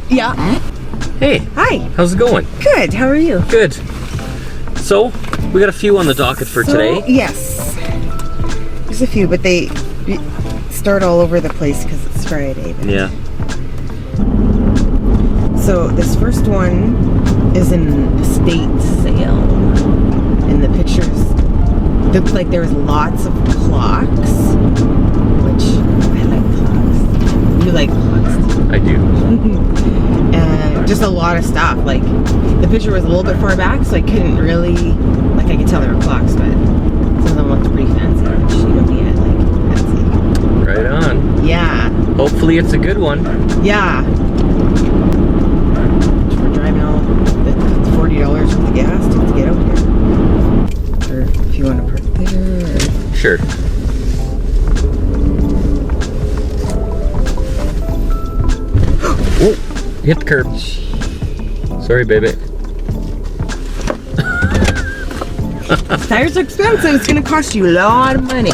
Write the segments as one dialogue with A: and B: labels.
A: Yeah.
B: Hey.
A: Hi.
B: How's it going?
A: Good. How are you?
B: Good. So, we got a few on the docket for today.
A: Yes. There's a few, but they start all over the place because it's Friday. But.
B: Yeah.
A: So this first one is an estate sale, and the pictures looked like there was lots of clocks, which I like clocks. You like clocks?
B: I do.
A: And just a lot of stuff. Like the picture was a little bit far back, so I couldn't really, like I could tell they were clocks, but some of them looked pretty fancy. You know me, I like fancy.
B: Right on.
A: Yeah.
B: Hopefully it's a good one.
A: Yeah. We're driving all the $40 worth of gas to get out here. Or if you want to park there. Or...
B: Sure. Oh, hit the curb. Sorry, baby.
A: Tires are expensive. It's going to cost you a lot of money.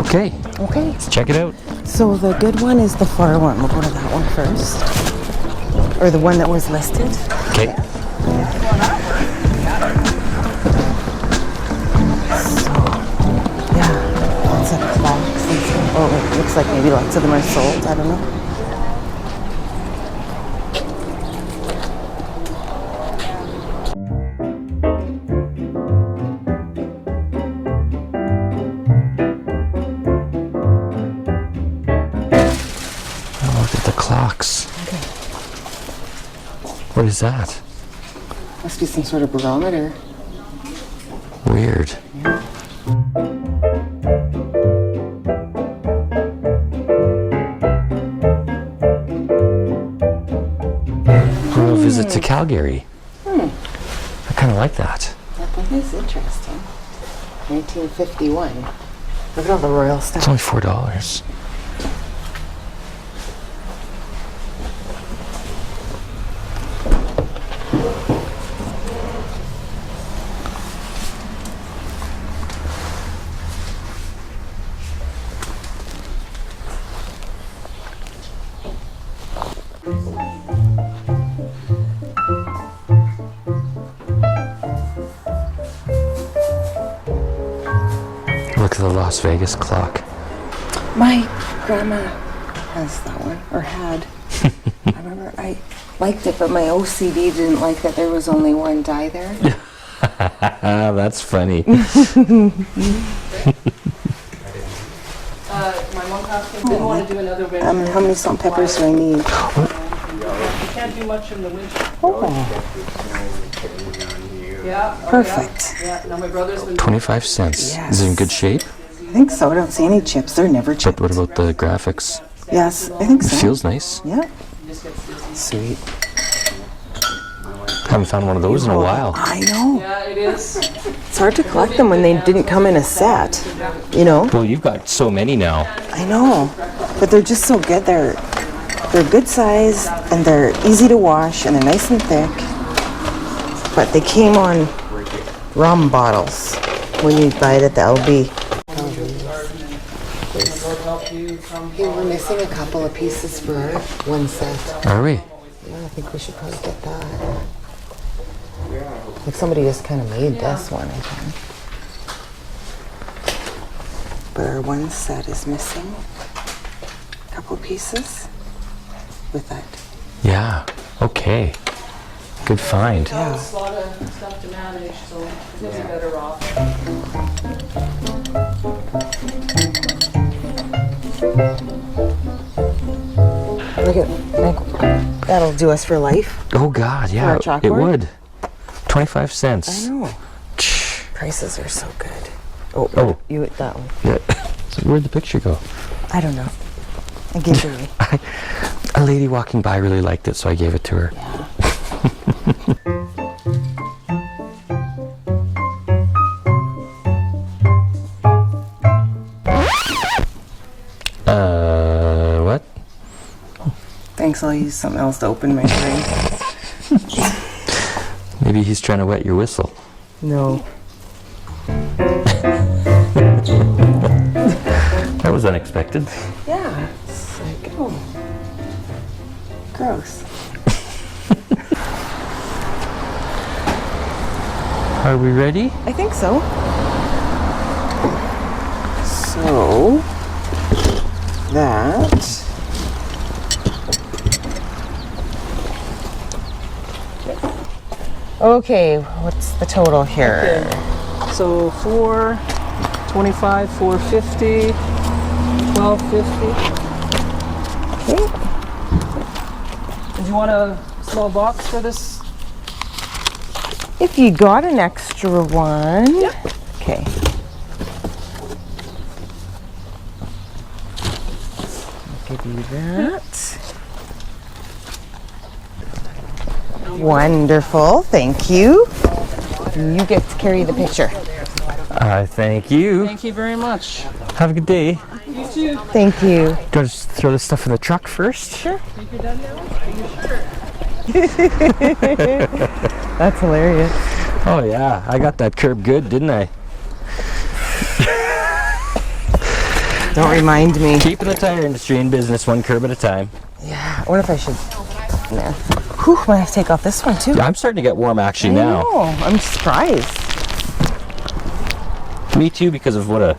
A: Okay.
B: Let's check it out.
A: So the good one is the far one. We'll go to that one first. Or the one that was listed.
B: Okay.
A: So, yeah, lots of clocks and stuff. Oh, it looks like maybe lots of them are sold. I don't know.
B: Clocks.
A: Okay.
B: What is that?
A: Must be some sort of barometer.
B: Weird.
A: Yeah.
B: A visit to Calgary. I kind of like that.
A: That one is interesting. 1951. Look at all the royal stuff.
B: It's only $4. Look at the Las Vegas clock.
A: My grandma has that one, or had. I remember I liked it, but my OCD didn't like that there was only one die there.
B: That's funny.
C: My mom didn't want to do another winter.
A: How many salt and peppers do I need?
C: You can't do much in the winter.
A: Oh,
C: Yeah.
A: perfect.
C: Yeah. No, my brother's been
B: 25 cents.
A: Yes.
B: Is it in good shape?
A: I think so. I don't see any chips. They're never
B: But
A: chipped.
B: what about the graphics?
A: Yes, I think so.
B: It feels nice.
A: Yeah. Sweet.
B: Haven't found one of those in a while.
A: I know.
C: Yeah, it is.
A: It's hard to collect them when they didn't come in a set. You know?
B: Well, you've got so many now.
A: I know. But they're just so good. They're good size and they're easy to wash and they're nice and thick. But they came on rum bottles when you buy it at the LB. Hey, we're missing a couple of pieces for our one set.
B: Are we?
A: Yeah, I think we should probably get that. Like somebody just kind of made this one, I think. But our one set is missing a couple pieces with that.
B: Yeah. Okay. Good find.
A: Yeah.
C: It's a lot of stuff to manage, so we'll be better off.
A: Look at that'll do us for life.
B: Oh God, yeah,
A: our
B: it
A: chalkboard?
B: would. 25
A: I
B: cents.
A: know. Prices are so good. Oh,
B: Oh.
A: you ate that one.
B: Yeah. So where'd the picture go?
A: I don't know. I gave it away.
B: A lady walking by really liked it, so I gave it to her.
A: Yeah.
B: What?
A: Thanks, I'll use something else to open my drink.
B: Maybe he's trying to wet your whistle.
A: No.
B: That was unexpected.
A: Yeah, it's like, oh, gross.
B: Are we ready?
A: I think so. So, that. Okay, what's the total here?
C: Okay. So 425, 450, 1250.
A: Okay.
C: Do you want a small box for this?
A: If you got an extra one.
C: Yeah.
A: Okay. I'll give you that. Wonderful, thank you. You get to carry the picture.
B: Thank you.
C: Thank you very much.
B: Have a good day.
C: You too.
A: Thank you.
B: Do you want to just throw this stuff in the truck first?
A: Sure.
C: Think you're done now? Are you sure?
A: That's hilarious.
B: Oh yeah, I got that curb good, didn't I?
A: Don't remind me.
B: Keeping the tire industry in business one curb at a time.
A: Yeah, I wonder if I should. Nah. Whew, might have to take off this one too.
B: I'm starting to get warm actually
A: I
B: now.
A: know, I'm surprised.
B: Me too, because of what a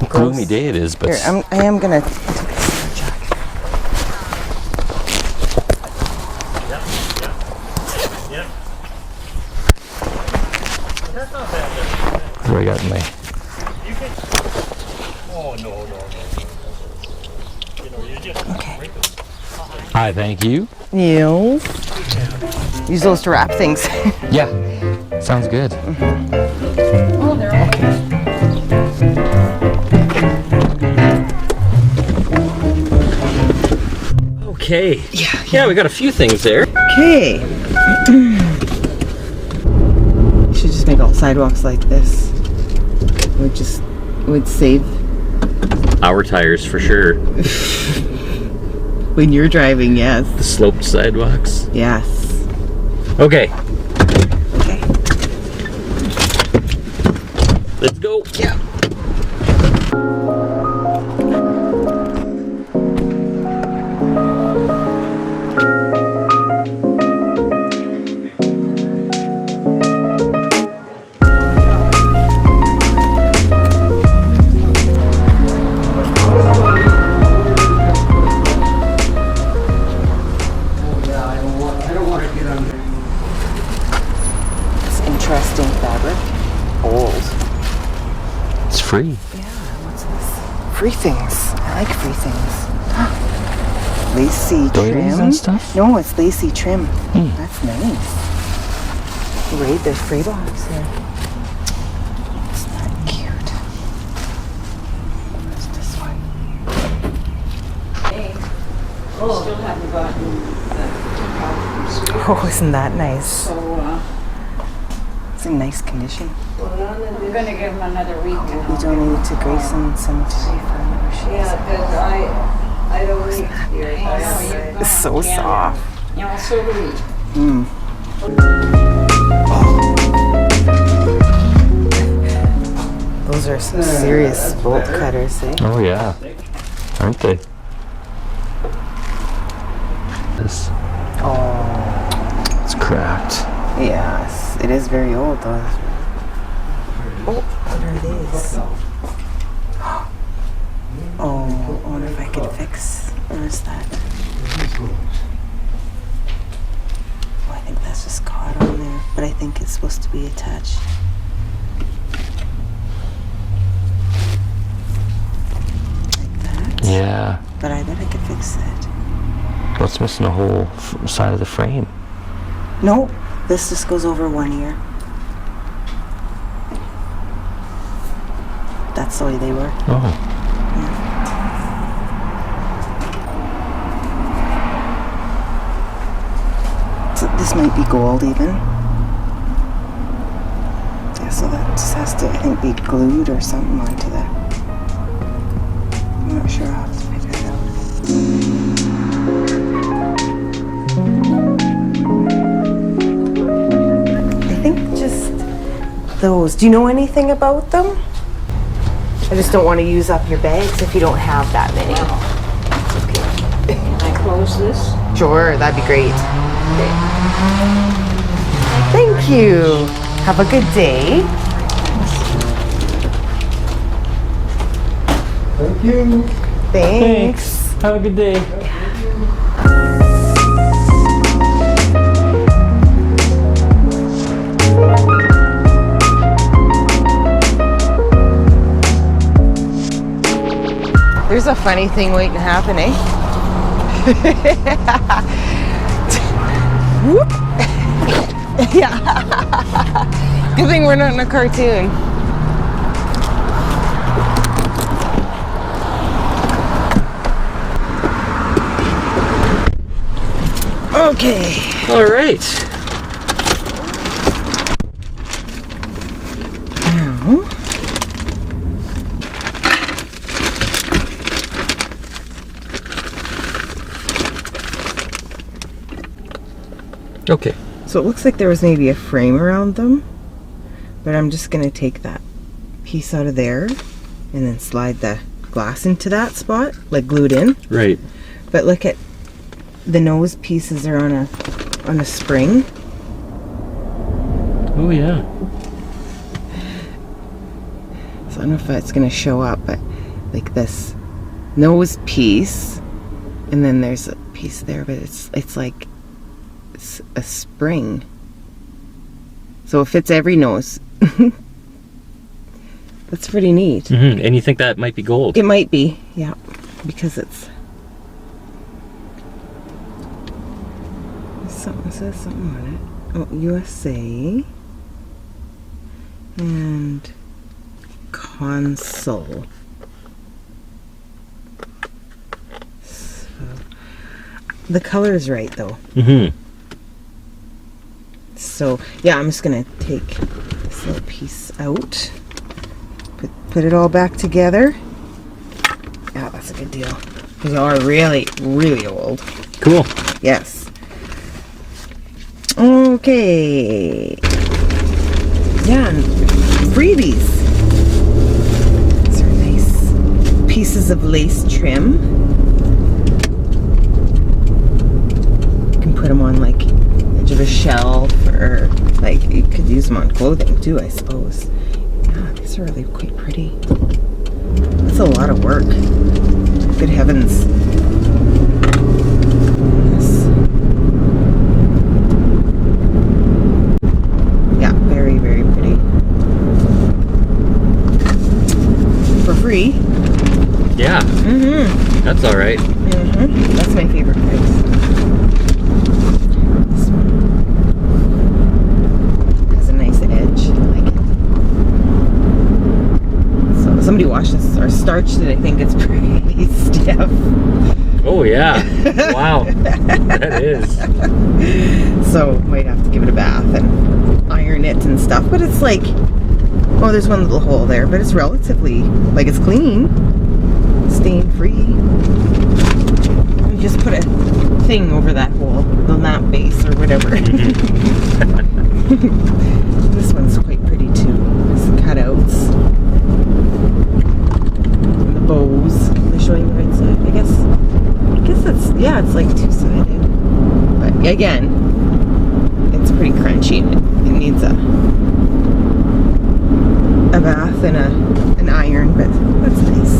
B: gloomy day it is. But
A: Here, I am gonna.
B: what do I got in my?
A: Okay.
B: Hi, thank you.
A: You. Use those to wrap things.
B: Yeah, sounds good.
C: Oh, they're okay.
B: Okay. Yeah, we got a few things there.
A: Okay. Should just make all sidewalks like this. Would save
B: Our tires for sure.
A: when you're driving. Yes.
B: The sloped sidewalks.
A: Yes.
B: Okay,
A: Okay.
B: let's go.
A: Yeah. Interesting fabric. Old.
B: It's free.
A: Yeah, what's this? Free things. I like free things. Lacy
B: Doilies
A: trim.
B: and stuff?
A: No, it's lacy trim. That's nice. Raid the free box here. Isn't that cute? What's this one?
C: Still haven't gotten
A: Oh, isn't that nice?
C: so
A: It's in nice condition.
C: we're gonna give him another week.
A: We donated to Grayson Cemetery for membership.
C: Yeah, because I don't need yours.
A: It's so soft.
C: Yeah, so do we.
A: Those are some serious bolt cutters, eh?
B: Oh yeah, aren't they? This.
A: Oh,
B: It's cracked.
A: yes. It is very old, though. Oh, what are these? Oh, I wonder if I could fix. Or is that? Oh, I think that's just caught on there. But I think it's supposed to be attached. Like that.
B: Yeah.
A: But I bet I could fix that.
B: What's missing? A whole side of the frame.
A: No, this just goes over one ear. That's the way they were.
B: Oh.
A: So this might be gold even. Yeah, so that just has to, I think, be glued or something onto that. I'm not sure. I'll have to figure it out. those. Do you know anything about them? I just don't want to use up your bags if you don't have that many.
C: Can I close this?
A: Sure, that'd be great. Thank you. Have a good day.
D: Thank you.
A: Thanks.
B: Have a good day.
A: There's a funny thing waiting to happen, eh? Whoop. Yeah. Good thing we're not in a cartoon. Okay.
B: All right.
A: Now,
B: Okay.
A: so it looks like there was maybe a frame around them, but I'm just gonna take that piece out of there and then slide the glass into that spot, like glued in.
B: Right.
A: But look at the nose pieces are on a spring.
B: Oh yeah.
A: So I don't know if that's gonna show up, but like this nose piece, and then there's a piece there, but it's like it's a spring. So it fits every nose. That's pretty neat.
B: Mm-hmm. And you think that might be gold?
A: It might be, yeah, because it's something, it says something on it. Oh, USA and console. So, the color is right though.
B: Mm-hmm.
A: So yeah, I'm just gonna take this little piece out, put it all back together. Yeah, that's a good deal. These are really, really old.
B: Cool.
A: Yes. Okay. Yeah, and freebies. These are nice pieces of lace trim. You can put them on like edge of a shelf, or like you could use them on clothing too, I suppose. Yeah, these are really quite pretty. That's a lot of work. Good heavens. Yes. Yeah, very, very pretty. For free.
B: Yeah.
A: Mm-hmm.
B: That's all right.
A: Mm-hmm. That's my favorite price. This one has a nice edge. I like it. So somebody washed this or starched it. I think it's pretty stiff.
B: Oh yeah. Wow. That is.
A: So might have to give it a bath and iron it and stuff. But it's like, oh, there's one little hole there, but it's relatively, like, it's clean, stain free. You just put a thing over that hole, the lamp base or whatever. This one's quite pretty too. There's cutouts. And the bows. They're showing the right side, I guess that's, yeah, it's like two-sided. But again, it's pretty crunchy and it needs a bath and an iron, but that's nice.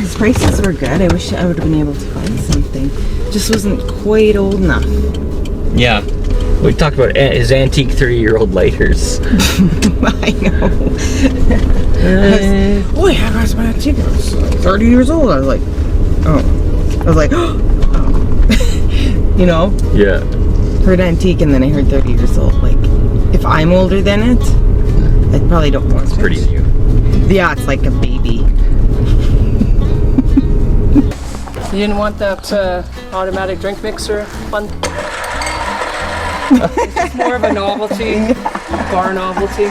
A: his prices were good. I wish I would have been able to find something. Just wasn't quite old enough.
B: Yeah. We talked about his antique 30-year-old lighters.
A: I know. Oh yeah, I got some antique. I was 30 years old. I was like, oh. I was like, oh. You know?
B: Yeah.
A: Heard antique and then I heard 30 years old. Like, if I'm older than it, I probably don't want it.
B: It's pretty new.
A: Yeah, it's like a baby.
C: You didn't want that automatic drink mixer fun? It's more of a novelty, bar novelty.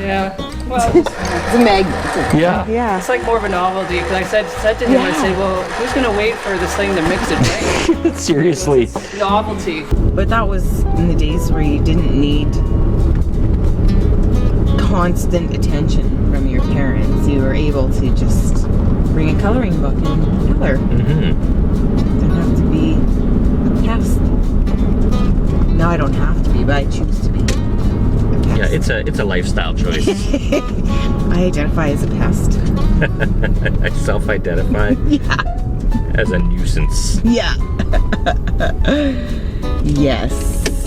C: Yeah. Well,
A: It's a magnet.
B: Yeah.
A: Yeah.
C: it's like more of a novelty because I said to him, I said, well, who's gonna wait for this thing to mix it right?
B: Seriously.
C: Novelty.
A: But that was in the days where you didn't need constant attention from your parents. You were able to just bring a coloring book and color.
B: Mm-hmm.
A: Don't have to be a pest. No, I don't have to be, but I choose to be a pest.
B: Yeah, it's a lifestyle choice.
A: I identify as a pest.
B: I self-identify
A: Yeah.
B: as a nuisance.
A: Yeah. Yes.